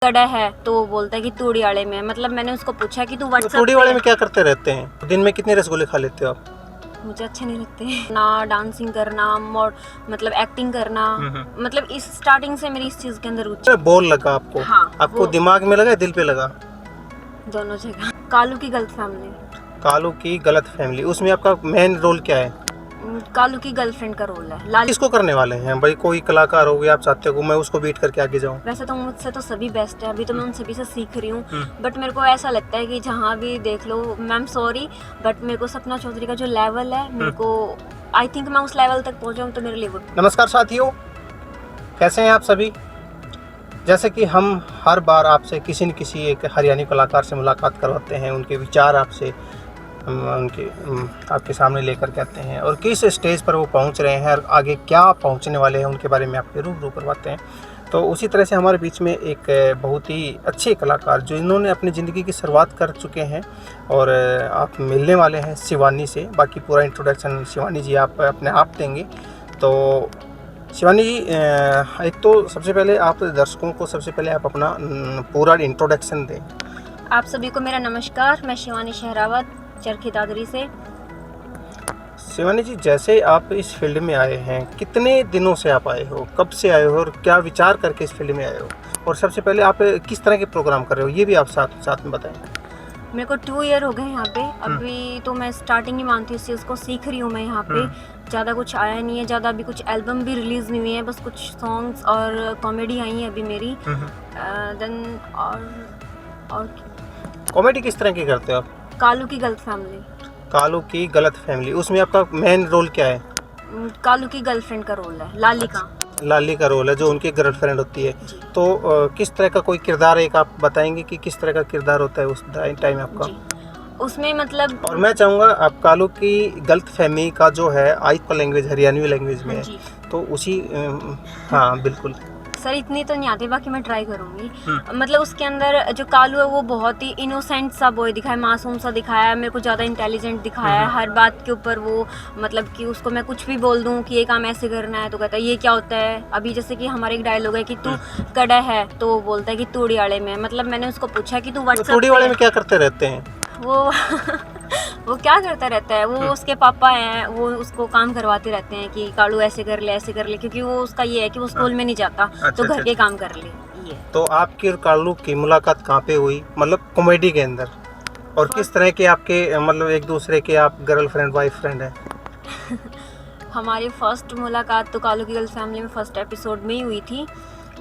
कड़ा है तो वो बोलता है कि तूड़ीवाले में। मतलब मैंने उसको पूछा कि तू व्हाट्सएप तूड़ीवाले में क्या करते रहते हैं? दिन में कितने रसगुल्ले खा लेते हो आप? मुझे अच्छे नहीं लगते ना डांसिंग करना, मतलब एक्टिंग करना। मतलब इस स्टार्टिंग से मेरी इस चीज के अंदर रुचि। बोल लगा आपको? हाँ, आपको दिमाग में लगा या दिल पे लगा? दोनों जगह। कालू की गलत फैमिली। कालू की गलत फैमिली, उसमें आपका मेन रोल क्या है? कालू की गर्लफ्रेंड का रोल है। लाली किसको करने वाले हैं भाई? कोई कलाकार हो गया, आप चाहते हो मैं उसको बीट करके आगे जाऊं? वैसे तो मुझसे तो सभी बेस्ट है, अभी तो मैं उन सभी से सीख रही हूँ। बट मेरे को ऐसा लगता है कि जहाँ भी देख लो, मैम सॉरी, बट मेरे को सपना चौधरी का जो लेवल है, मेरे को आई थिंक मैं उस लेवल तक पहुँचाऊँ तो मेरे लिए वो। नमस्कार साथियों, कैसे हैं आप सभी? जैसे कि हम हर बार आपसे किसी न किसी एक हरियाणवी कलाकार से मुलाकात करवाते हैं, उनके विचार आपसे आपके सामने लेकर के आते हैं और किस स्टेज पर वो पहुंच रहे हैं और आगे क्या पहुंचने वाले हैं उनके बारे में आपके रूबरू करवाते हैं। तो उसी तरह से हमारे बीच में एक बहुत ही अच्छे कलाकार जो इन्होंने अपनी ज़िंदगी की शुरुआत कर चुके हैं और आप मिलने वाले हैं शिवानी से। बाकी पूरा इंट्रोडक्शन शिवानी जी आप अपने आप देंगे। तो शिवानी जी, एक तो सबसे पहले आप दर्शकों को सबसे पहले आप अपना पूरा इंट्रोडक्शन दें। आप सभी को मेरा नमस्कार, मैं शिवानी शहरावत, चरखी दादरी से। शिवानी जी, जैसे आप इस फील्ड में आए हैं, कितने दिनों से आप आए हो, कब से आए हो और क्या विचार करके इस फील्ड में आए हो, और सबसे पहले आप किस तरह के प्रोग्राम कर रहे हो ये भी आप साथ में बताएं। मेरे को 2 ईयर हो गए यहाँ पे। अभी तो मैं स्टार्टिंग ही मानती हूँ इस चीज़ को, सीख रही हूँ मैं यहाँ पे। ज़्यादा कुछ आया नहीं है, ज़्यादा अभी कुछ एल्बम भी रिलीज़ नहीं हुई है, बस कुछ सॉन्ग्स और कॉमेडी आई है अभी मेरी। देन और कॉमेडी किस तरह की करते हो आप? कालू की गलत फैमिली। कालू की गलत फैमिली, उसमें आपका मेन रोल क्या है? कालू की गर्लफ्रेंड का रोल है, लाली का। लाली का रोल है, जो उनकी गर्लफ्रेंड होती है। तो किस तरह का कोई किरदार एक आप बताएंगे कि किस तरह का किरदार होता है उस टाइम आपका? उसमें मतलब, और मैं चाहूँगा आप कालू की गलत फहमी का जो है आइपा लैंग्वेज, हरियाणवी लैंग्वेज में है, तो उसी हाँ बिल्कुल सर इतनी तो नहीं आती, बाकी मैं ट्राई करूँगी। मतलब उसके अंदर जो कालू है वो बहुत ही इनोसेंट सा बॉय दिखाया, मासूम सा दिखाया है, मेरे को ज़्यादा इंटेलिजेंट दिखाया है। हर बात के ऊपर वो, मतलब कि उसको मैं कुछ भी बोल दूँ कि ये काम ऐसे करना है तो कहता है ये क्या होता है। अभी जैसे कि हमारे एक डायलॉग है कि तू कड़ा है तो वो बोलता है कि तूड़ीवाले में। मतलब मैंने उसको पूछा कि तू व्हाट्सएप तूड़ीवाले में क्या करते रहते हैं वो क्या करता रहता है, वो उसके पापा हैं, वो उसको काम करवाते रहते हैं कि कालू ऐसे कर ले ऐसे कर ले, क्योंकि वो उसका ये है कि वो स्कूल में नहीं जाता। तो घर के काम कर ले ये। तो आपकी और कालू की मुलाकात कहाँ पे हुई, मतलब कॉमेडी के अंदर, और किस तरह के आपके मतलब एक दूसरे के आप गर्लफ्रेंड वाइफ फ्रेंड हैं? हमारी फर्स्ट मुलाकात तो कालू की गर्ल्स फैमिली में फर्स्ट एपिसोड में ही हुई थी।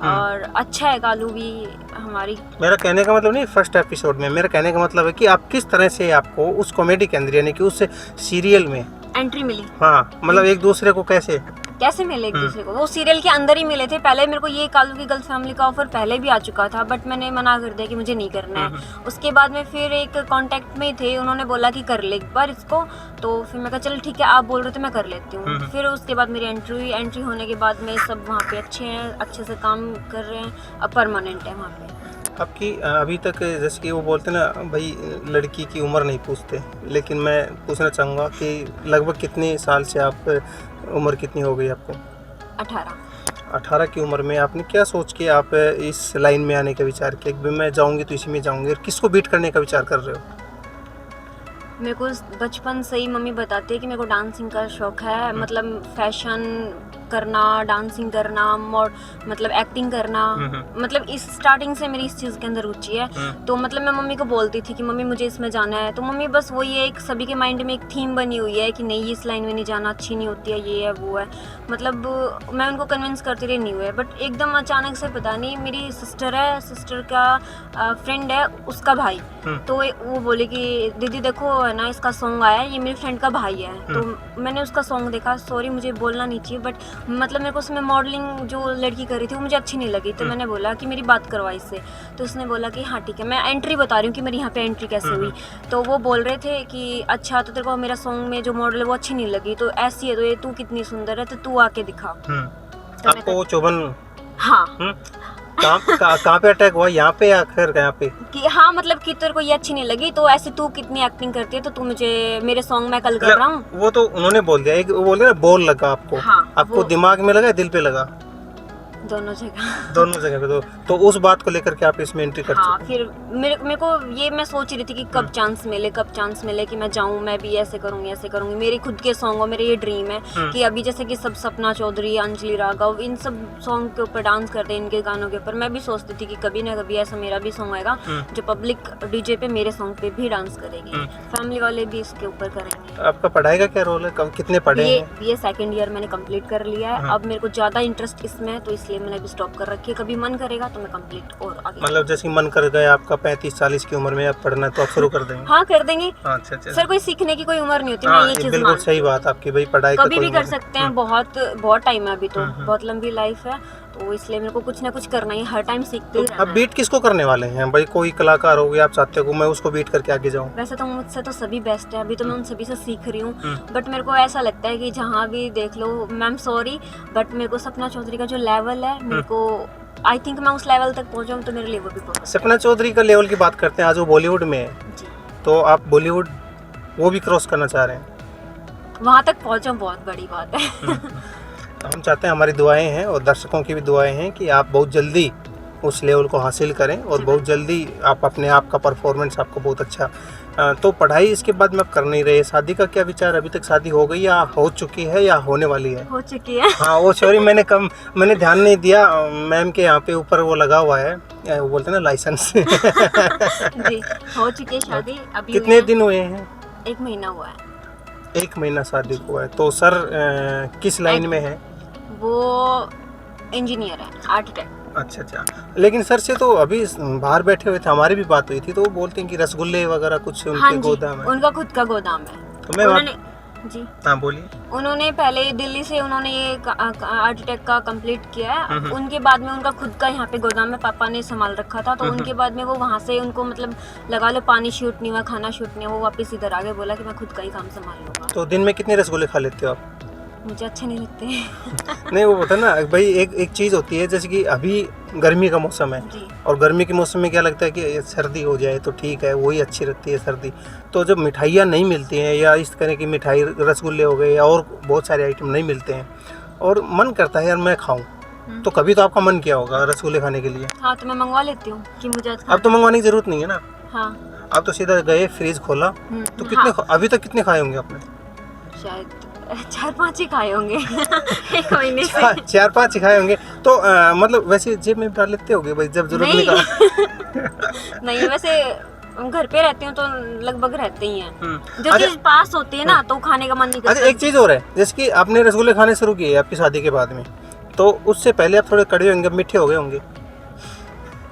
और अच्छा है कालू भी हमारी। मेरा कहने का मतलब नहीं फर्स्ट एपिसोड में, मेरा कहने का मतलब है कि आप किस तरह से आपको उस कॉमेडी के अंदर, यानी कि उस सीरियल में एंट्री मिली। हाँ, मतलब एक दूसरे को कैसे मिले एक दूसरे को, वो सीरियल के अंदर ही मिले थे। पहले मेरे को ये कालू की गर्ल्स फैमिली का ऑफर पहले भी आ चुका था, बट मैंने मना कर दिया कि मुझे नहीं करना है। उसके बाद में फिर एक कांटेक्ट में थे, उन्होंने बोला कि कर ले एक बार इसको, तो फिर मैं कहा चल ठीक है, आप बोल रहे थे मैं कर लेती हूँ। फिर उसके बाद मेरी एंट्री होने के बाद में सब वहाँ पे अच्छे हैं, अच्छे से काम कर रहे हैं, अब परमानेंट है वहाँ पे। आपकी अभी तक जैसे कि वो बोलते ना भाई, लड़की की उम्र नहीं पूछते, लेकिन मैं पूछना चाहूँगा कि लगभग कितने साल से आप, उम्र कितनी हो गई आपको? 18 की उम्र में आपने क्या सोच के आप इस लाइन में आने का विचार किया कि मैं जाऊँगी तो इसी में जाऊँगी, और किसको बीट करने का विचार कर रहे हो? मेरे को बचपन से ही मम्मी बताती है कि मेरे को डांसिंग का शौक है। मतलब फैशन करना, डांसिंग करना, मतलब एक्टिंग करना। मतलब इस स्टार्टिंग से मेरी इस चीज़ के अंदर रुचि है। तो मतलब मैं मम्मी को बोलती थी कि मम्मी मुझे इसमें जाना है, तो मम्मी बस वही है, एक सभी के माइंड में एक थीम बनी हुई है कि नहीं इस लाइन में नहीं जाना, अच्छी नहीं होती है, ये है वो है। मतलब मैं उनको कन्विंस करती रही, नहीं हुए। बट एकदम अचानक से पता नहीं, मेरी सिस्टर है, सिस्टर का फ्रेंड है, उसका भाई, तो वो बोले कि दीदी देखो है ना, इसका सॉन्ग आया है, ये मेरी फ्रेंड का भाई है। तो मैंने उसका सॉन्ग देखा, सॉरी मुझे बोलना नहीं चाहिए, बट मतलब मेरे को उसमें मॉडलिंग जो लड़की कर रही थी वो मुझे अच्छी नहीं लगी। तो मैंने बोला कि मेरी बात करवा इससे, तो उसने बोला कि हाँ ठीक है, मैं एंट्री बता रही हूँ कि मेरी यहाँ पे एंट्री कैसे हुई। तो वो बोल रहे थे कि अच्छा तो तेरे को मेरा सॉन्ग में जो मॉडल है वो अच्छी नहीं लगी, तो ऐसी है तो ये तू कितनी सुंदर है, तो तू आके दिखा। तो आपको वो चौबन, हाँ कहाँ पे अटैक हुआ, यहाँ पे या फिर यहाँ पे? कि हाँ मतलब कि तेरे को ये अच्छी नहीं लगी, तो ऐसे तू कितनी एक्टिंग करती है, तो तू मुझे मेरे सॉन्ग में कल कर रहा हूँ। वो तो उन्होंने बोल दिया, एक वो बोल रहा बोल लगा आपको। हाँ, आपको दिमाग में लगा दिल पे लगा? दोनों जगह। दोनों जगह पे तो उस बात को लेकर के आप इसमें एंट्री कर हाँ, चुके फिर मेरे को ये मैं सोच रही थी कि कब चांस मिले कि मैं जाऊँ, मैं भी ऐसे करूँगी। मेरे खुद के सॉन्ग और मेरे ये ड्रीम है कि अभी जैसे कि सब सपना चौधरी, अंजलि राघव, इन सब सॉन्ग के ऊपर डांस करते हैं, इनके गानों के ऊपर। मैं भी सोचती थी कि कभी ना कभी ऐसा मेरा भी सॉन्ग आएगा जो पब्लिक डीजे पे मेरे सॉन्ग पे भी डांस करेगी, फैमिली वाले भी इसके ऊपर करेंगे। आपका पढ़ाई का क्या रोल है, कितने पढ़े हैं? ये सेकंड ईयर मैंने कंप्लीट कर लिया है। अब मेरे को ज़्यादा इंटरेस्ट इसमें है, तो इसलिए मैंने अभी स्टॉप कर रखी है। कभी मन करेगा तो मैं कंप्लीट और आगे, मतलब जैसे मन कर गया आपका 35-40 की उम्र में आप पढ़ना तो आप शुरू कर देंगे? हाँ, कर देंगे। अच्छा। सर, कोई सीखने की कोई उम्र नहीं होती। हाँ, मैं ये चीज़ बिल्कुल सही बात आपकी भाई, पढ़ाई का कभी कोई भी कर उम्र सकते हैं। बहुत टाइम है अभी तो, बहुत लंबी लाइफ है, तो इसलिए मेरे को कुछ ना कुछ करना ही, हर टाइम सीखते ही रहना अब है। बीट किसको करने वाले हैं भाई? कोई कलाकार हो गया, आप चाहते हो मैं उसको बीट करके आगे जाऊं? वैसे तो मुझसे तो सभी बेस्ट है, अभी तो मैं उन सभी से सीख रही हूँ, बट मेरे को ऐसा लगता है कि जहाँ भी देख लो, मैम सॉरी, बट मेरे को सपना चौधरी का जो लेवल है, मेरे को आई थिंक मैं उस लेवल तक पहुँचाऊँ तो मेरे लिए वो भी बहुत सपना चौधरी का लेवल की बात करते हैं, आज वो बॉलीवुड में है, जी, तो आप बॉलीवुड वो भी क्रॉस करना चाह रहे हैं? वहाँ तक पहुँचाऊँ बहुत बड़ी बात है। हम चाहते हैं, हमारी दुआएं हैं और दर्शकों की भी दुआएं हैं कि आप बहुत जल्दी उस लेवल को हासिल करें और बहुत जल्दी आप अपने आप का परफॉर्मेंस आपको बहुत अच्छा। तो पढ़ाई इसके बाद में आप कर नहीं रहे, शादी का क्या विचार? अभी तक शादी हो गई या हो चुकी है या होने वाली है? हो चुकी है। हाँ, वो सॉरी, मैंने ध्यान नहीं दिया। मैम के यहाँ पे ऊपर वो लगा हुआ है, वो बोलते हैं ना, लाइसेंस। जी, हो चुकी है शादी। अभी कितने दिन हुए हैं? 1 महीना हुआ है। 1 महीना शादी को हुआ है। तो सर किस लाइन में है? वो इंजीनियर है, आर्किटेक्ट। अच्छा। लेकिन सर से तो अभी बाहर बैठे हुए थे, हमारी भी बात हुई थी, तो वो बोलते हैं कि रसगुल्ले वगैरह कुछ उनके हाँ जी, गोदाम है। उनका खुद का गोदाम है। तो मैं उन्होंने जी, हाँ, बोलिए। उन्होंने पहले दिल्ली से उन्होंने ये आर्किटेक्ट का कंप्लीट किया है। उनके बाद में उनका खुद का यहाँ पे गोदाम में पापा ने संभाल रखा था, तो उनके बाद में वो वहाँ से उनको मतलब लगा लो पानी शूट नहीं हुआ, खाना शूट नहीं हुआ, वो वापस इधर आ गए, बोला कि मैं खुद का ही काम संभाल लूँगा। तो दिन में कितने रसगुल्ले खा लेते हो आप? मुझे अच्छे नहीं लगते। नहीं, वो होता है ना भाई, एक चीज़ होती है, जैसे कि अभी गर्मी का मौसम है जी, और गर्मी के मौसम में क्या लगता है कि सर्दी हो जाए तो ठीक है, वही अच्छी लगती है सर्दी। तो जब मिठाइयाँ नहीं मिलती हैं या इस तरह की मिठाई, रसगुल्ले हो गए और बहुत सारे आइटम नहीं मिलते हैं और मन करता है यार मैं खाऊं, तो कभी तो आपका मन किया होगा रसगुल्ले खाने के लिए? हाँ, तो मैं मंगवा लेती हूँ कि मुझे आज अब तो मंगवाने की ज़रूरत नहीं है ना, हाँ, आप तो सीधा गए, फ्रीज खोला, तो कितने अभी तक कितने खाए होंगे आपने? शायद 4-5 ही खाए होंगे। 1 महीने से। 4-5 ही खाए होंगे। तो मतलब वैसे जेब में डाल लेते होगे भाई जब जरूरत नहीं। निकला? नहीं, वैसे घर पे रहती हूँ तो लगभग रहते ही हैं। जो अच्छा, चीज पास होती है ना तो खाने का मन नहीं अच्छा, करता। एक चीज़ और है, जैसे कि आपने रसगुल्ले खाने शुरू किए आपकी शादी के बाद में, तो उससे पहले आप थोड़े कड़वे होंगे, मीठे हो गए होंगे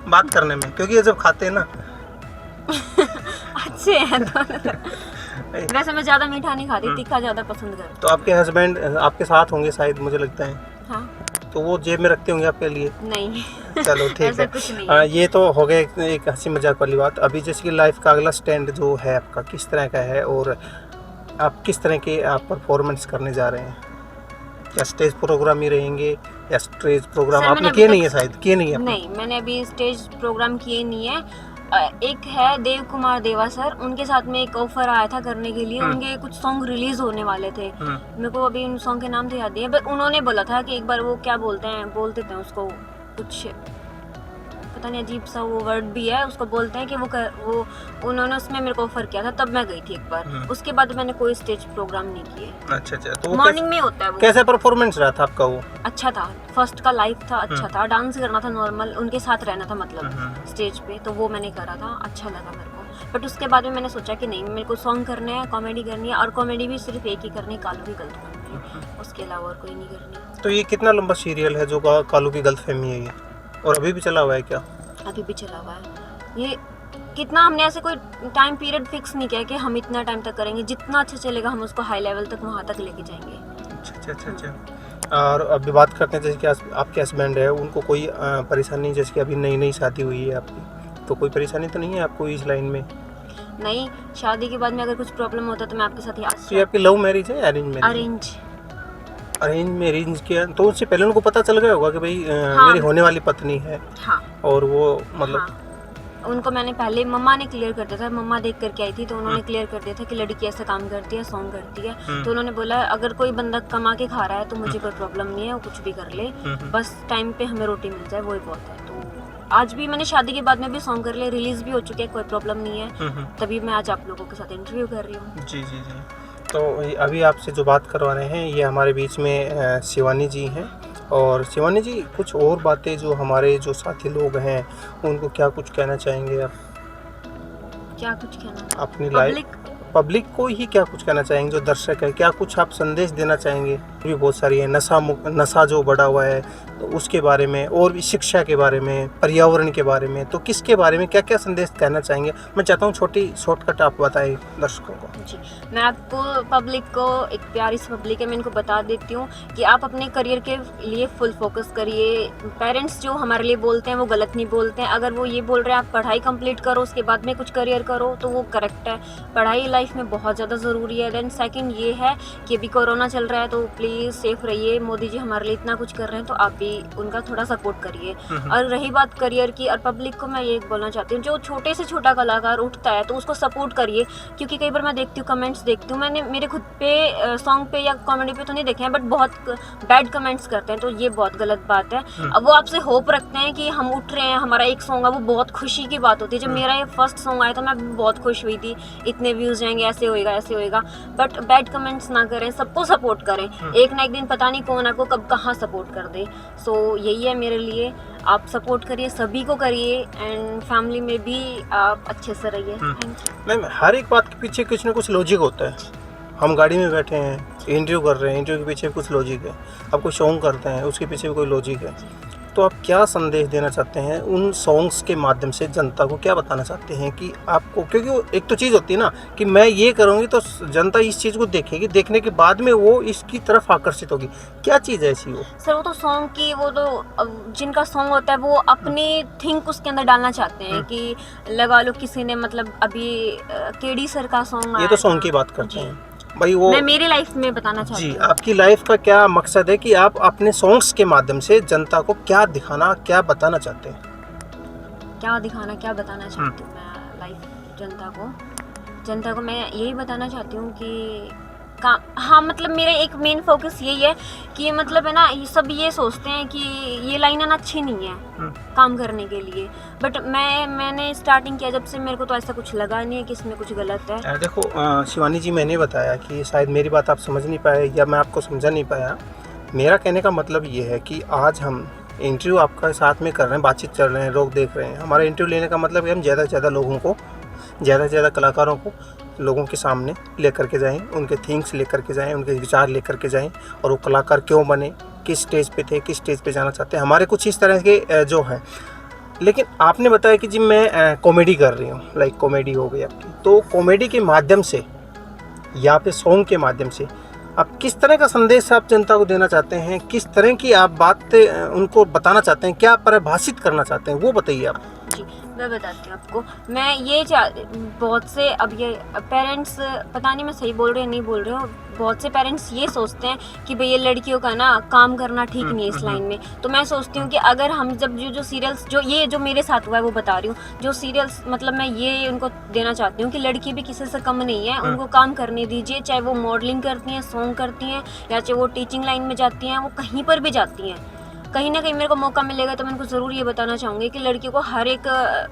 बात करने में, क्योंकि ये जब खाते हैं ना। अच्छे हैं दोनों। वैसे मैं ज्यादा मीठा नहीं खाती, तीखा ज्यादा पसंद करती तो आपके हस्बैंड आपके साथ होंगे शायद, मुझे लगता है, हूँ। हाँ, तो वो जेब में रखते होंगे आपके लिए? नहीं। चलो ठीक ऐसा है। कुछ नहीं है। ये तो हो गया एक हंसी मजाक वाली बात। अभी जैसे कि लाइफ का अगला स्टैंड जो है आपका किस तरह का है और आप किस तरह के आप परफॉर्मेंस करने जा रहे हैं? क्या स्टेज प्रोग्राम ही रहेंगे या स्टेज प्रोग्राम सर, आपने मैंने किए अभी नहीं है? शायद किए नहीं है आपने? नहीं, मैंने अभी स्टेज प्रोग्राम किए नहीं है। एक है देव कुमार देवा सर, उनके साथ में एक ऑफर आया था करने के लिए। उनके कुछ सॉन्ग रिलीज होने वाले थे, मेरे को अभी उन सॉन्ग के नाम तो याद नहीं है, बट उन्होंने बोला था कि एक बार वो क्या बोलते थे उसको, कुछ पता नहीं, अजीब सा वो वर्ड भी है, उसको बोलते हैं कि वो उन्होंने उसमें मेरे को ऑफर किया था, तब मैं गई थी एक बार। उसके बाद मैंने कोई स्टेज प्रोग्राम नहीं किए। अच्छा, तो वो मॉर्निंग में होता है वो। कैसा परफॉर्मेंस रहा था आपका? वो अच्छा था, फर्स्ट का लाइव था, अच्छा था, डांस करना था नॉर्मल, उनके साथ रहना था मतलब स्टेज पे, तो वो मैंने करा था, अच्छा लगा मेरे को। बट उसके बाद में मैंने सोचा कि नहीं, मेरे को सॉन्ग करने हैं, कॉमेडी करनी है, और कॉमेडी भी सिर्फ एक ही करनी है, कालू की गलत करनी है, उसके अलावा और कोई नहीं करनी। तो ये कितना लंबा सीरियल है जो कालू की गलतफहमी है ये, और अभी भी चला हुआ है क्या? अभी भी चला हुआ है ये। कितना हमने ऐसे कोई टाइम पीरियड फिक्स नहीं किया कि हम इतना टाइम तक करेंगे, जितना अच्छा चलेगा हम उसको हाई लेवल तक वहाँ तक लेके जाएंगे। अच्छा। और अभी बात करते हैं, जैसे कि आपके हस्बैंड है, उनको कोई परेशानी, जैसे कि अभी नई शादी हुई है आपकी, तो कोई परेशानी तो नहीं है आपको इस लाइन में? नहीं, शादी के बाद में अगर कुछ प्रॉब्लम होता तो मैं आपके साथ ही तो ये आपकी लव मैरिज है या अरेंज मैरिज? अरेंज मैरिज किया, तो उससे पहले उनको पता चल गया होगा कि भाई हाँ, मेरी होने वाली पत्नी है। हाँ, और वो मतलब हाँ, उनको मैंने पहले मम्मा ने क्लियर कर दिया था, मम्मा देख करके आई थी तो उन्होंने क्लियर कर दिया था कि लड़की ऐसा काम करती है, सॉन्ग करती है। तो उन्होंने बोला अगर कोई बंदा कमा के खा रहा है तो मुझे कोई प्रॉब्लम नहीं है, वो कुछ भी कर ले, बस टाइम पे हमें रोटी मिल जाए वही बहुत है। तो आज भी मैंने शादी के बाद में भी सॉन्ग कर लिया, रिलीज भी हो चुके हैं, कोई प्रॉब्लम नहीं है, तभी मैं आज आप लोगों के साथ इंटरव्यू कर रही हूँ। जी जी जी। तो अभी आपसे जो बात करवा रहे हैं ये हमारे बीच में शिवानी जी हैं। और शिवानी जी, कुछ और बातें जो हमारे जो साथी लोग हैं उनको क्या कुछ कहना चाहेंगे आप? क्या कुछ कहना, अपनी लाइफ पब्लिक को ही क्या कुछ कहना चाहेंगे जो दर्शक है, क्या कुछ आप संदेश देना चाहेंगे? भी बहुत सारी है, नशा जो बढ़ा हुआ है तो उसके बारे में, और भी शिक्षा के बारे में, पर्यावरण के बारे में, तो किसके बारे में क्या क्या संदेश कहना चाहेंगे? मैं चाहता हूँ छोटी शॉर्टकट आप बताइए दर्शकों को। जी, मैं आपको पब्लिक को, एक प्यारी सी पब्लिक है, मैं इनको बता देती हूँ कि आप अपने करियर के लिए फुल फोकस करिए। पेरेंट्स जो हमारे लिए बोलते हैं वो गलत नहीं बोलते हैं। अगर वो ये बोल रहे हैं आप पढ़ाई कंप्लीट करो उसके बाद में कुछ करियर करो तो वो करेक्ट है। पढ़ाई लाइफ में बहुत ज़्यादा ज़रूरी है। देन सेकंड ये है कि अभी कोरोना चल रहा है तो प्लीज़ सेफ रहिए। मोदी जी हमारे लिए इतना कुछ कर रहे हैं तो आप भी उनका थोड़ा सपोर्ट करिए। और रही बात करियर की और पब्लिक को, मैं ये बोलना चाहती हूँ जो छोटे से छोटा कलाकार उठता है तो उसको सपोर्ट करिए, क्योंकि कई बार मैं देखती हूँ कमेंट्स देखती हूँ, मैंने मेरे खुद पे सॉन्ग पे या कॉमेडी पे तो नहीं देखे हैं बट बहुत बैड कमेंट्स करते हैं, तो ये बहुत गलत बात है। अब वो आपसे होप रखते हैं कि हम उठ रहे हैं, हमारा एक सॉन्ग है, वो बहुत खुशी की बात होती है। जब मेरा ये फर्स्ट सॉन्ग आया तो मैं बहुत खुश हुई थी, इतने व्यूज़ जाएंगे, ऐसे होएगा, बट बैड कमेंट्स ना करें, सबको सपोर्ट करें। एक ना एक दिन पता नहीं कौन आपको कब कहाँ सपोर्ट कर दे। सो यही है मेरे लिए, आप सपोर्ट करिए, सभी को करिए, एंड फैमिली में भी आप अच्छे से रहिए। Thank you. मैम, हर एक बात के पीछे कुछ ना कुछ लॉजिक होता है। हम गाड़ी में बैठे हैं, इंटरव्यू कर रहे हैं, इंटरव्यू के पीछे कुछ लॉजिक है। आप कोई सॉन्ग करते हैं उसके पीछे भी कोई लॉजिक है। तो आप क्या संदेश देना चाहते हैं उन सॉन्ग्स के माध्यम से? जनता को क्या बताना चाहते हैं कि आपको, क्योंकि वो एक तो चीज़ होती है ना कि मैं ये करूँगी तो जनता इस चीज़ को देखेगी, देखने के बाद में वो इसकी तरफ आकर्षित होगी। क्या चीज़ है ऐसी वो? सर वो तो सॉन्ग की, वो तो जिनका सॉन्ग होता है वो अपनी थिंक उसके अंदर डालना चाहते हैं कि लगा लो किसी ने, मतलब अभी केडी सर का सॉन्ग आया, ये तो सॉन्ग की बात करते हैं भाई, वो मैं मेरी लाइफ में बताना चाहती जी। हूँ। आपकी लाइफ का क्या मकसद है कि आप अपने सॉन्ग्स के माध्यम से जनता को क्या दिखाना, क्या बताना चाहते हैं? क्या दिखाना, क्या बताना चाहती हूँ मैं लाइफ जनता को मैं यही बताना चाहती हूँ कि हाँ, मतलब मेरा एक मेन फोकस यही है कि मतलब है ना, ये सब ये सोचते हैं कि ये लाइन ना अच्छी नहीं है काम करने के लिए, बट मैंने स्टार्टिंग किया जब से, मेरे को तो ऐसा कुछ लगा नहीं है कि इसमें कुछ गलत है। देखो शिवानी जी, मैंने बताया कि शायद मेरी बात आप समझ नहीं पाए या मैं आपको समझा नहीं पाया। मेरा कहने का मतलब ये है कि आज हम इंटरव्यू आपका साथ में कर रहे हैं, बातचीत कर रहे हैं, लोग देख रहे हैं। हमारा इंटरव्यू लेने का मतलब है हम ज़्यादा से ज़्यादा लोगों को, ज़्यादा से ज़्यादा कलाकारों को लोगों के सामने लेकर के जाएं, उनके थिंग्स लेकर के जाएं, उनके विचार लेकर के जाएं, और वो कलाकार क्यों बने, किस स्टेज पे थे, किस स्टेज पे जाना चाहते हैं, हमारे कुछ इस तरह के जो है। लेकिन आपने बताया कि जी मैं कॉमेडी कर रही हूँ, लाइक कॉमेडी हो गई आपकी, तो कॉमेडी के माध्यम से या फिर सॉन्ग के माध्यम से आप किस तरह का संदेश आप जनता को देना चाहते हैं? किस तरह की आप बात उनको बताना चाहते हैं? क्या परिभाषित करना चाहते हैं वो बताइए आप। जी, मैं बताती हूँ आपको। मैं ये बहुत से, अब ये पेरेंट्स, पता नहीं मैं सही बोल रही हूँ नहीं बोल रही हूँ, बहुत से पेरेंट्स ये सोचते हैं कि भाई ये लड़कियों का ना काम करना ठीक नहीं है इस लाइन में। तो मैं सोचती हूँ कि अगर हम जब जो सीरियल्स, जो मेरे साथ हुआ है वो बता रही हूँ, जो सीरियल्स, मतलब मैं ये उनको देना चाहती हूँ कि लड़की भी किसी से कम नहीं है, उनको काम करने दीजिए। चाहे वो मॉडलिंग करती हैं, सॉन्ग करती हैं, या चाहे वो टीचिंग लाइन में जाती हैं, वो कहीं पर भी जाती हैं, कहीं ना कहीं मेरे को मौका मिलेगा तो मैं उनको ज़रूर ये बताना चाहूँगी कि लड़कियों को हर एक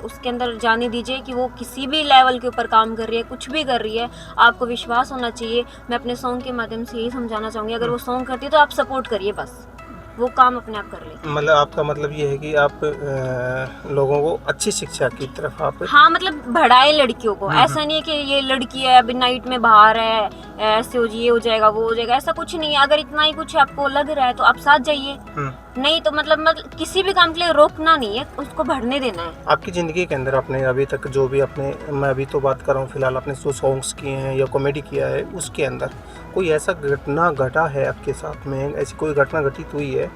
उसके अंदर जाने दीजिए कि वो किसी भी लेवल के ऊपर काम कर रही है, कुछ भी कर रही है, आपको विश्वास होना चाहिए। मैं अपने सॉन्ग के माध्यम से यही समझाना चाहूँगी, अगर वो सॉन्ग करती है तो आप सपोर्ट करिए, बस वो काम अपने आप कर ले। मतलब आपका मतलब ये है कि आप लोगों को अच्छी शिक्षा की तरफ आप, हाँ, मतलब बढ़ाए लड़कियों को। ऐसा नहीं है कि ये लड़की है अभी नाइट में बाहर है, ऐसे हो जी, ये हो जाएगा वो हो जाएगा, ऐसा कुछ नहीं है। अगर इतना ही कुछ आपको लग रहा है तो आप साथ जाइए, नहीं तो मतलब किसी भी काम के लिए रोकना नहीं है, उसको बढ़ने देना है। आपकी ज़िंदगी के अंदर आपने अभी तक जो भी अपने, मैं अभी तो बात कर रहा हूँ फिलहाल, आपने जो सॉन्ग्स किए हैं या कॉमेडी किया है, उसके अंदर कोई ऐसा घटना घटा है आपके साथ में, ऐसी कोई घटना घटित हुई है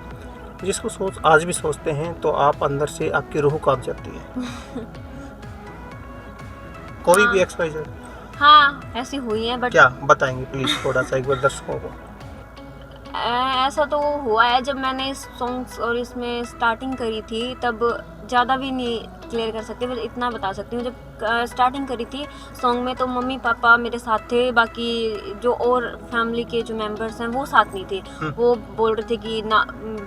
जिसको आज भी सोचते हैं तो आप अंदर से आपकी रूह कांप जाती है? कोई भी एक्सपाइजर? हाँ, ऐसी हुई है, बट क्या बताएंगे प्लीज़ थोड़ा सा एक बार दर्शकों को? ऐसा तो हुआ है जब मैंने इस सॉन्ग्स और इसमें स्टार्टिंग करी थी, तब ज़्यादा भी नहीं क्लियर कर सकती, बस इतना बता सकती हूँ। जब स्टार्टिंग करी थी सॉन्ग में तो मम्मी पापा मेरे साथ थे, बाकी जो और फैमिली के जो मेंबर्स हैं वो साथ नहीं थे। वो बोल रहे थे कि ना,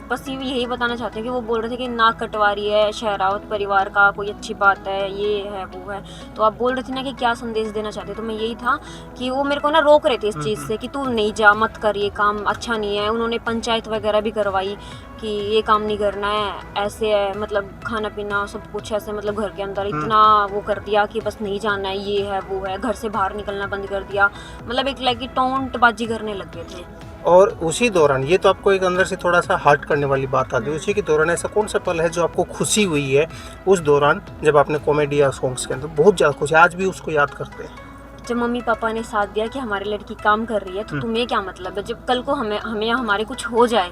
बस यही बताना चाहते हैं कि वो बोल रहे थे कि नाक कटवारी है शहरावत परिवार का, कोई अच्छी बात है, ये है वो है। तो आप बोल रहे थे ना कि क्या संदेश देना चाहते हैं, तो मैं यही था कि वो मेरे को ना रोक रहे थे इस चीज़ से कि तू नहीं जा, मत कर, ये काम अच्छा नहीं है। उन्होंने पंचायत वगैरह भी करवाई कि ये काम नहीं करना है, ऐसे है, मतलब खाना पीना सब कुछ ऐसे, मतलब घर के अंदर इतना वो कर दिया कि बस नहीं जाना है, ये है वो है, घर से बाहर निकलना बंद कर दिया, मतलब एक लाइक टोंटबाजी करने लग गए थे। और उसी दौरान ये तो आपको एक अंदर से थोड़ा सा हर्ट करने वाली बात आ गई, उसी के दौरान ऐसा कौन सा पल है जो आपको खुशी हुई है उस दौरान जब आपने कॉमेडी या सॉन्ग्स के अंदर बहुत ज़्यादा खुशी, आज भी उसको याद करते हैं? जब मम्मी पापा ने साथ दिया कि हमारी लड़की काम कर रही है तो तुम्हें क्या मतलब है, जब कल को हमें या हमारे कुछ हो जाए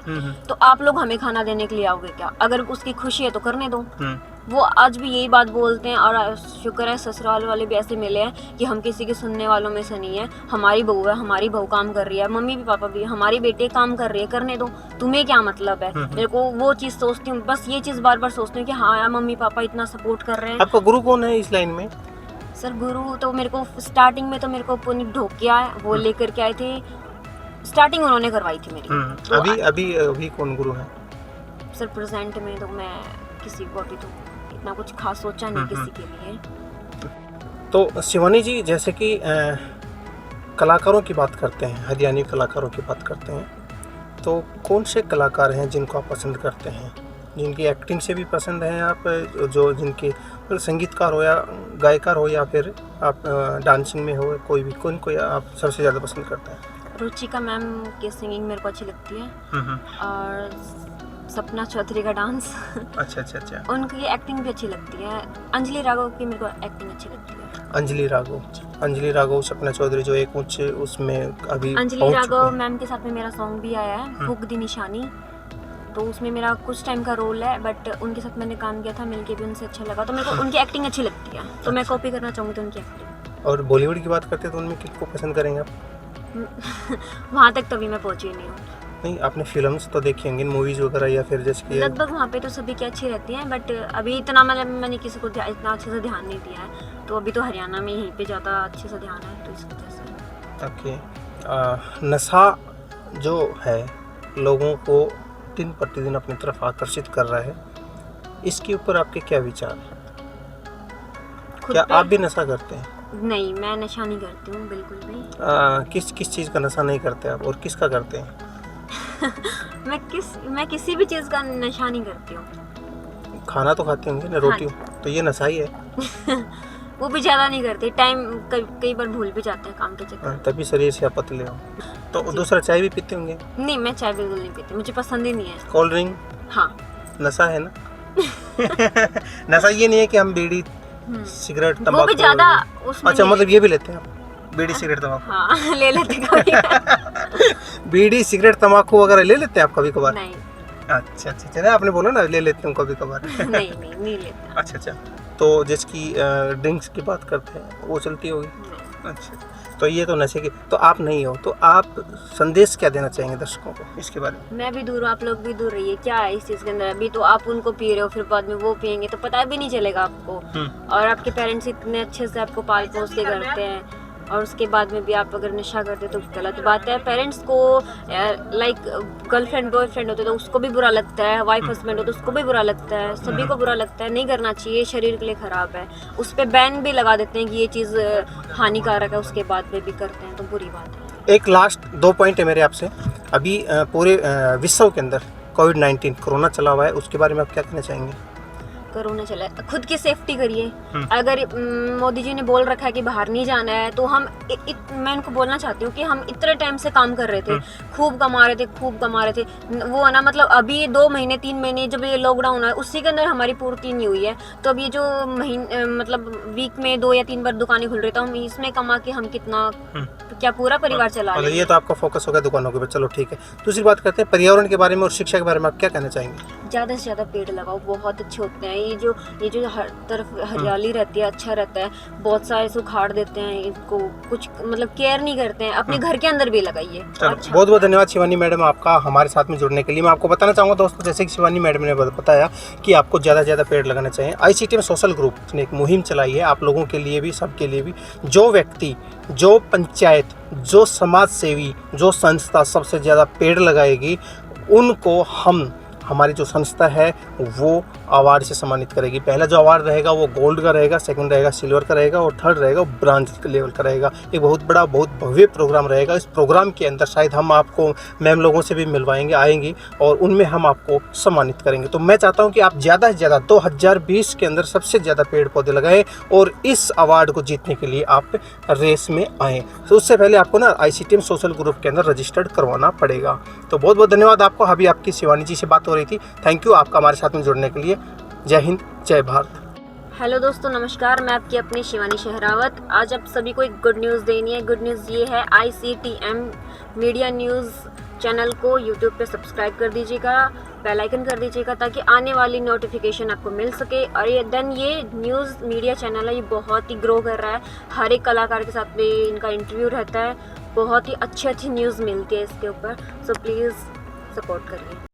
तो आप लोग हमें खाना देने के लिए आओगे क्या? अगर उसकी खुशी है तो करने दो। वो आज भी यही बात बोलते हैं, और शुक्र है ससुराल वाले भी ऐसे मिले हैं कि हम किसी के सुनने वालों में से नहीं है। हमारी बहू है, हमारी बहू काम कर रही है, मम्मी भी पापा भी, हमारी बेटी काम कर रही है, करने दो, तुम्हें क्या मतलब है। मेरे को वो चीज़ सोचती हूँ, बस ये चीज़ बार बार सोचती हूँ कि हाँ यार मम्मी पापा इतना सपोर्ट कर रहे हैं। आपका गुरु कौन है इस लाइन में? सर गुरु तो मेरे को स्टार्टिंग में तो मेरे को पुनीत ढोकिया वो लेकर के आए थे, स्टार्टिंग उन्होंने करवाई थी मेरी। तो अभी कौन गुरु है? सर प्रेजेंट में तो मैं किसी को अभी तो इतना कुछ खास सोचा नहीं किसी के लिए। तो शिवानी जी, जैसे कि कलाकारों की बात करते हैं, हरियाणवी कलाकारों की बात करते हैं, तो कौन से कलाकार हैं जिनको आप पसंद करते हैं, जिनकी एक्टिंग से भी पसंद हैं आप, जो जिनके संगीतकार हो या गायकार हो या फिर आप डांसिंग में हो, कोई भी कोई आप सबसे ज़्यादा पसंद करते हैं? रुचिका मैम की सिंगिंग मेरे को अच्छी लगती है, और सपना चौधरी का डांस अच्छा उनकी एक्टिंग भी अच्छी लगती है। अंजलि राघव की मेरे को एक्टिंग अच्छी लगती है। अंजलि राघव सपना चौधरी जो एक ऊंचे उसमें अभी अंजलि राघव मैम के साथ में मेरा सॉन्ग भी आया है फूक दी निशानी, तो उसमें मेरा कुछ टाइम का रोल है, बट उनके साथ मैंने काम किया था, मिलके भी उनसे अच्छा लगा, तो मेरे को उनकी एक्टिंग अच्छी लगती है, तो मैं कॉपी करना चाहूँगी तो उनकी एक्टिंग। और बॉलीवुड की बात करते हैं तो उनमें किसको पसंद करेंगे आप? वहाँ तक तो अभी मैं पहुँची नहीं हूँ। नहीं, आपने फिल्म्स तो देखी होंगी, मूवीज वगैरह, या फिर जैसे कि लगभग वहाँ पे तो सभी की अच्छी रहती हैं, बट अभी इतना मैंने किसी को इतना अच्छे से ध्यान नहीं दिया है, तो अभी तो हरियाणा में यहीं पे ज़्यादा अच्छे से ध्यान है, तो इस वजह से। ओके। नशा जो है लोगों को दिन प्रतिदिन अपनी तरफ आकर्षित कर रहा है, इसके ऊपर आपके क्या विचार हैं? क्या आप भी नशा करते हैं? नहीं, मैं नशा नहीं करती हूँ बिल्कुल भी। किस चीज़ का नशा नहीं करते आप, और किसका करते हैं? मैं किसी भी चीज़ का नशा नहीं करती हूँ। खाना तो खाते होंगे ना, रोटी, तो ये नशा ही है। वो भी ज़्यादा नहीं करती, टाइम कई बार भूल भी जाते हैं काम के चक्कर। तभी शरीर से आप पतले हो। तो दूसरा चाय भी पीते होंगे? नहीं, मैं चाय बिल्कुल नहीं पीती, मुझे पसंद ही नहीं है। Cold drink? हाँ। नशा है ना? नशा ये नहीं है कि हम बीड़ी सिगरेट तंबाकू, वो भी ज़्यादा उसमें। अच्छा, मतलब ये भी लेते हैं आप, बीड़ी सिगरेट तंबाकू? हाँ, ले लेते कभी। बीड़ी सिगरेट तंबाकू वगैरह ले लेते हैं आप कभी कभार? नहीं। अच्छा, आपने बोला ना ले लेते हूँ कभी कभार। नहीं लेते। अच्छा, तो जिसकी ड्रिंक्स की बात करते हैं वो चलती होगी? अच्छा, तो ये तो नशे की, तो आप नहीं हो, तो आप संदेश क्या देना चाहेंगे दर्शकों को इसके बारे में? मैं भी दूर, आप लोग भी दूर रहिए। क्या है इस चीज़ के अंदर, अभी तो आप उनको पी रहे हो, फिर बाद में वो पियेंगे तो पता भी नहीं चलेगा आपको। और आपके पेरेंट्स इतने अच्छे से आपको पाल पोस के करते हैं, और उसके बाद में भी आप अगर नशा करते तो गलत बात है। पेरेंट्स को लाइक गर्लफ्रेंड बॉयफ्रेंड होते तो उसको भी बुरा लगता है, वाइफ हस्बैंड हो तो उसको भी बुरा लगता है, सभी को बुरा लगता है, नहीं करना चाहिए, शरीर के लिए ख़राब है। उस पर बैन भी लगा देते हैं कि ये चीज़ हानिकारक है, उसके बाद में भी करते हैं, तो बुरी बात है। एक लास्ट 2 पॉइंट है मेरे आपसे। अभी पूरे विश्व के अंदर कोविड-19 कोरोना चला हुआ है, उसके बारे में आप क्या कहना चाहेंगे? कोरोना चला है, खुद की सेफ्टी करिए। अगर मोदी जी ने बोल रखा है कि बाहर नहीं जाना है, तो हम मैं इनको बोलना चाहती हूँ कि हम इतने टाइम से काम कर रहे थे, खूब कमा रहे थे, वो है ना, मतलब अभी 2 महीने 3 महीने जब ये लॉकडाउन है उसी के अंदर हमारी पूर्ति नहीं हुई है, तो अब ये जो मतलब वीक में 2 या 3 बार दुकानें खुल रही, तो हम इसमें कमा के हम कितना क्या पूरा परिवार चला रहे हैं। ये तो आपका फोकस होगा दुकानों के ऊपर, चलो ठीक है। दूसरी बात करते हैं पर्यावरण के बारे में और शिक्षा के बारे में, आप क्या कहना चाहेंगे? ज़्यादा से ज़्यादा पेड़ लगाओ, बहुत अच्छे होते हैं। ये जो हर तरफ हरियाली रहती है, अच्छा रहता है, बहुत सारे से उखाड़ देते हैं इसको, कुछ मतलब केयर नहीं करते हैं। अपने घर के अंदर भी लगाइए। चलो, अच्छा, बहुत बहुत धन्यवाद शिवानी मैडम आपका हमारे साथ में जुड़ने के लिए। मैं आपको बताना चाहूँगा दोस्तों, जैसे कि शिवानी मैडम ने बताया कि आपको ज़्यादा से ज़्यादा पेड़ लगाना चाहिए। ICTM सोशल ग्रुप ने एक मुहिम चलाई है आप लोगों के लिए भी, सबके लिए भी। जो व्यक्ति, जो पंचायत, जो समाज सेवी, जो संस्था सबसे ज़्यादा पेड़ लगाएगी उनको हमारी जो संस्था है वो अवार्ड से सम्मानित करेगी। पहला जो अवार्ड रहेगा वो गोल्ड का रहेगा, सेकंड रहेगा सिल्वर का रहेगा और थर्ड रहेगा ब्रॉन्ज लेवल का रहेगा। एक बहुत बड़ा, बहुत भव्य प्रोग्राम रहेगा। इस प्रोग्राम के अंदर शायद हम आपको मैम लोगों से भी मिलवाएंगे, आएंगी और उनमें हम आपको सम्मानित करेंगे। तो मैं चाहता हूँ कि आप ज़्यादा से ज़्यादा 2020 के अंदर सबसे ज़्यादा पेड़ पौधे लगाएं और इस अवार्ड को जीतने के लिए आप रेस में आएँ। तो उससे पहले आपको ना ICTM सोशल ग्रुप के अंदर रजिस्टर्ड करवाना पड़ेगा। तो बहुत बहुत धन्यवाद आपको। अभी आपकी शिवानी जी से बात हो रही थी। थैंक यू आपका हमारे साथ में जुड़ने के लिए। जय हिंद, जय भारत। हेलो दोस्तों, नमस्कार। मैं आपकी अपनी शिवानी शहरावत। आज आप सभी को एक गुड न्यूज़ देनी है। गुड न्यूज़ ये है, ICTM मीडिया न्यूज़ चैनल को यूट्यूब पे सब्सक्राइब कर दीजिएगा, बेल आइकन कर दीजिएगा ताकि आने वाली नोटिफिकेशन आपको मिल सके। और ये न्यूज़ मीडिया चैनल है, ये बहुत ही ग्रो कर रहा है। हर एक कलाकार के साथ में इनका इंटरव्यू रहता है, बहुत ही अच्छी न्यूज़ मिलती है इसके ऊपर। सो प्लीज़ सपोर्ट करिए।